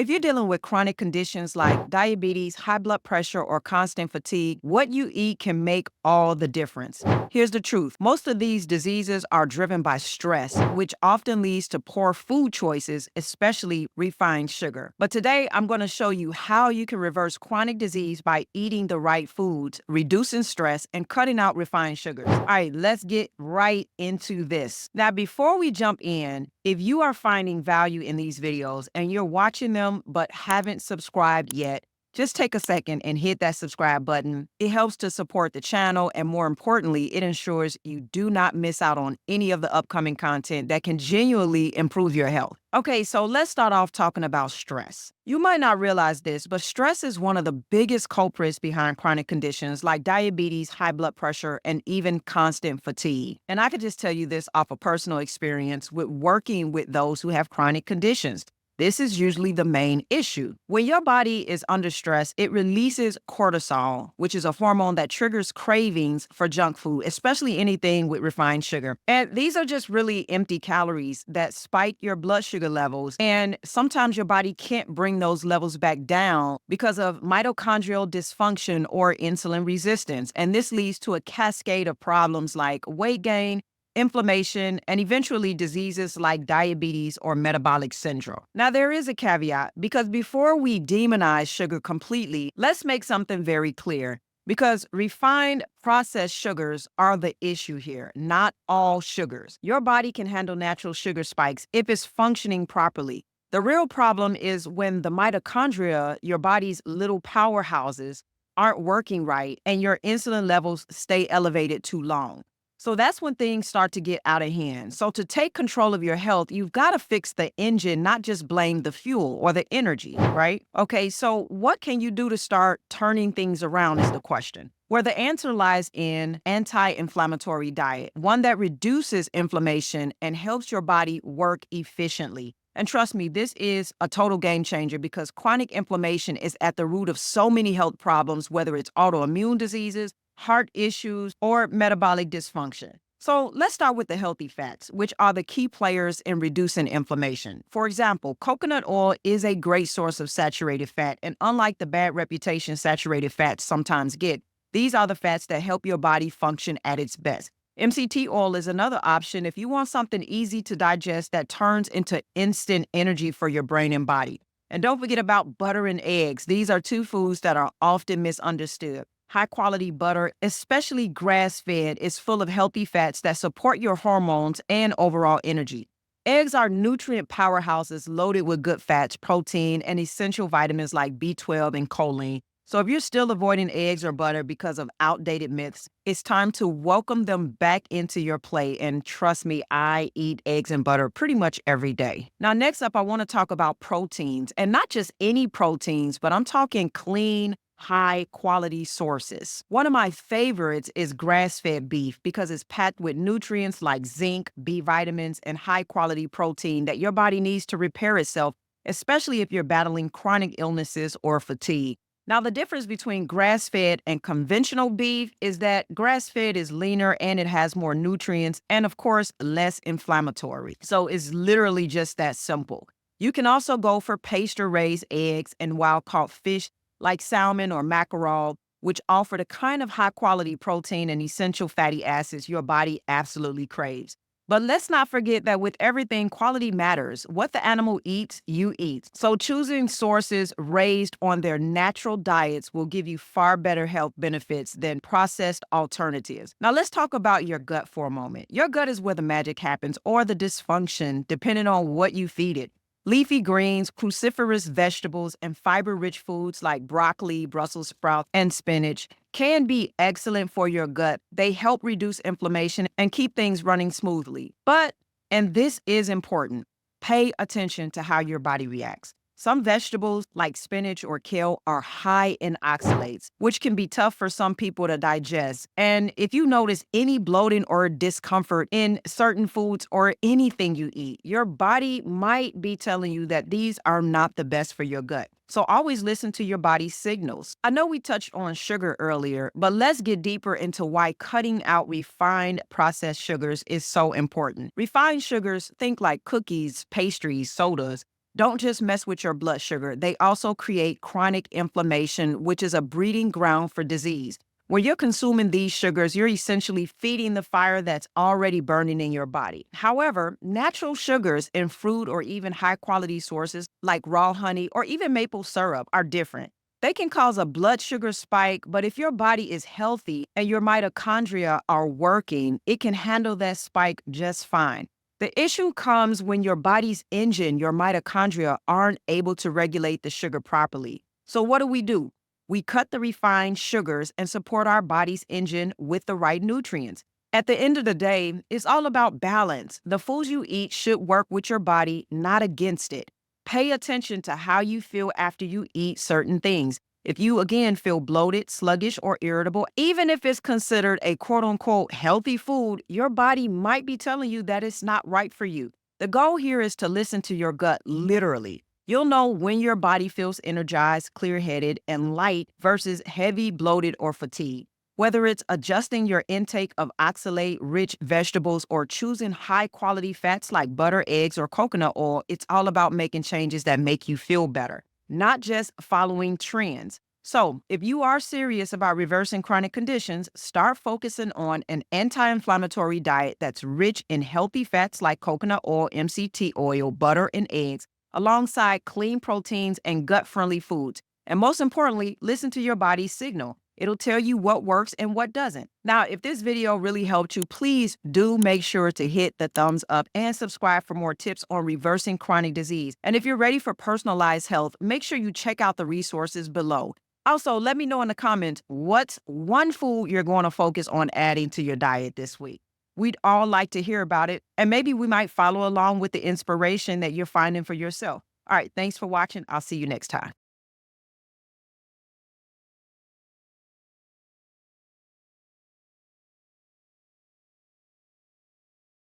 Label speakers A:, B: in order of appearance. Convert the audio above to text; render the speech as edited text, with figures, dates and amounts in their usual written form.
A: If you're dealing with chronic conditions like diabetes, high blood pressure, or constant fatigue, what you eat can make all the difference. Here's the truth. Most of these diseases are driven by stress, which often leads to poor food choices, especially refined sugar. But today, I'm going to show you how you can reverse chronic disease by eating the right foods, reducing stress, and cutting out refined sugars. All right, let's get right into this. Now, before we jump in, if you are finding value in these videos and you're watching them but haven't subscribed yet, just take a second and hit that subscribe button. It helps to support the channel, and more importantly, it ensures you do not miss out on any of the upcoming content that can genuinely improve your health. Okay, so let's start off talking about stress. You might not realize this, but stress is one of the biggest culprits behind chronic conditions like diabetes, high blood pressure, and even constant fatigue. And I could just tell you this off of personal experience with working with those who have chronic conditions. This is usually the main issue. When your body is under stress, it releases cortisol, which is a hormone that triggers cravings for junk food, especially anything with refined sugar. And these are just really empty calories that spike your blood sugar levels. And sometimes your body can't bring those levels back down because of mitochondrial dysfunction or insulin resistance. And this leads to a cascade of problems like weight gain, inflammation, and eventually diseases like diabetes or metabolic syndrome. Now, there is a caveat because before we demonize sugar completely, let's make something very clear. Because refined processed sugars are the issue here, not all sugars. Your body can handle natural sugar spikes if it's functioning properly. The real problem is when the mitochondria, your body's little powerhouses, aren't working right and your insulin levels stay elevated too long. So that's when things start to get out of hand. So to take control of your health, you've got to fix the engine, not just blame the fuel or the energy, right? Okay, so what can you do to start turning things around is the question. Where the answer lies in anti-inflammatory diet, one that reduces inflammation and helps your body work efficiently. And trust me, this is a total game changer because chronic inflammation is at the root of so many health problems, whether it's autoimmune diseases, heart issues, or metabolic dysfunction. So let's start with the healthy fats, which are the key players in reducing inflammation. For example, coconut oil is a great source of saturated fat, and unlike the bad reputation saturated fats sometimes get, these are the fats that help your body function at its best. MCT oil is another option if you want something easy to digest that turns into instant energy for your brain and body. And don't forget about butter and eggs. These are two foods that are often misunderstood. High-quality butter, especially grass-fed, is full of healthy fats that support your hormones and overall energy. Eggs are nutrient powerhouses loaded with good fats, protein, and essential vitamins like B12 and choline. So if you're still avoiding eggs or butter because of outdated myths, it's time to welcome them back into your plate. And trust me, I eat eggs and butter pretty much every day. Now, next up, I want to talk about proteins, and not just any proteins, but I'm talking clean, high quality sources. One of my favorites is grass-fed beef because it's packed with nutrients like zinc, B vitamins, and high quality protein that your body needs to repair itself, especially if you're battling chronic illnesses or fatigue. Now, the difference between grass-fed and conventional beef is that grass-fed is leaner and it has more nutrients and, of course, less inflammatory. So it's literally just that simple. You can also go for pasture-raised eggs and wild-caught fish like salmon or mackerel, which offer the kind of high-quality protein and essential fatty acids your body absolutely craves. But let's not forget that with everything, quality matters. What the animal eats, you eat. So choosing sources raised on their natural diets will give you far better health benefits than processed alternatives. Now let's talk about your gut for a moment. Your gut is where the magic happens, or the dysfunction, depending on what you feed it. Leafy greens, cruciferous vegetables, and fiber-rich foods like broccoli, Brussels sprouts, and spinach can be excellent for your gut. They help reduce inflammation and keep things running smoothly. But, and this is important, pay attention to how your body reacts. Some vegetables, like spinach or kale, are high in oxalates, which can be tough for some people to digest. And if you notice any bloating or discomfort in certain foods or anything you eat, your body might be telling you that these are not the best for your gut. So always listen to your body's signals. I know we touched on sugar earlier, but let's get deeper into why cutting out refined processed sugars is so important. Refined sugars, think like cookies, pastries, sodas, don't just mess with your blood sugar. They also create chronic inflammation, which is a breeding ground for disease. When you're consuming these sugars, you're essentially feeding the fire that's already burning in your body. However, natural sugars in fruit or even high quality sources like raw honey or even maple syrup are different. They can cause a blood sugar spike, but if your body is healthy and your mitochondria are working, it can handle that spike just fine. The issue comes when your body's engine, your mitochondria, aren't able to regulate the sugar properly. So, what do? We cut the refined sugars and support our body's engine with the right nutrients. At the end of the day, it's all about balance. The foods you eat should work with your body, not against it. Pay attention to how you feel after you eat certain things. If you again feel bloated, sluggish, or irritable, even if it's considered a quote unquote healthy food, your body might be telling you that it's not right for you. The goal here is to listen to your gut literally. You'll know when your body feels energized, clear headed, and light versus heavy, bloated, or fatigued. Whether it's adjusting your intake of oxalate rich vegetables or choosing high quality fats like butter, eggs, or coconut oil, it's all about making changes that make you feel better, not just following trends. So, if you are serious about reversing chronic conditions, start focusing on an anti inflammatory diet that's rich in healthy fats like coconut oil, MCT oil, butter, and eggs, alongside clean proteins and gut friendly foods. And most importantly, listen to your body's signal. It'll tell you what works and what doesn't. Now, if this video really helped you, please do make sure to hit the thumbs up and subscribe for more tips on reversing chronic disease. And if you're ready for personalized health, make sure you check out the resources below. Also, let me know in the comments what's one food you're going to focus on adding to your diet this week. We'd all like to hear about it, and maybe we might follow along with the inspiration that you're finding for yourself. All right, thanks for watching. I'll see you next time.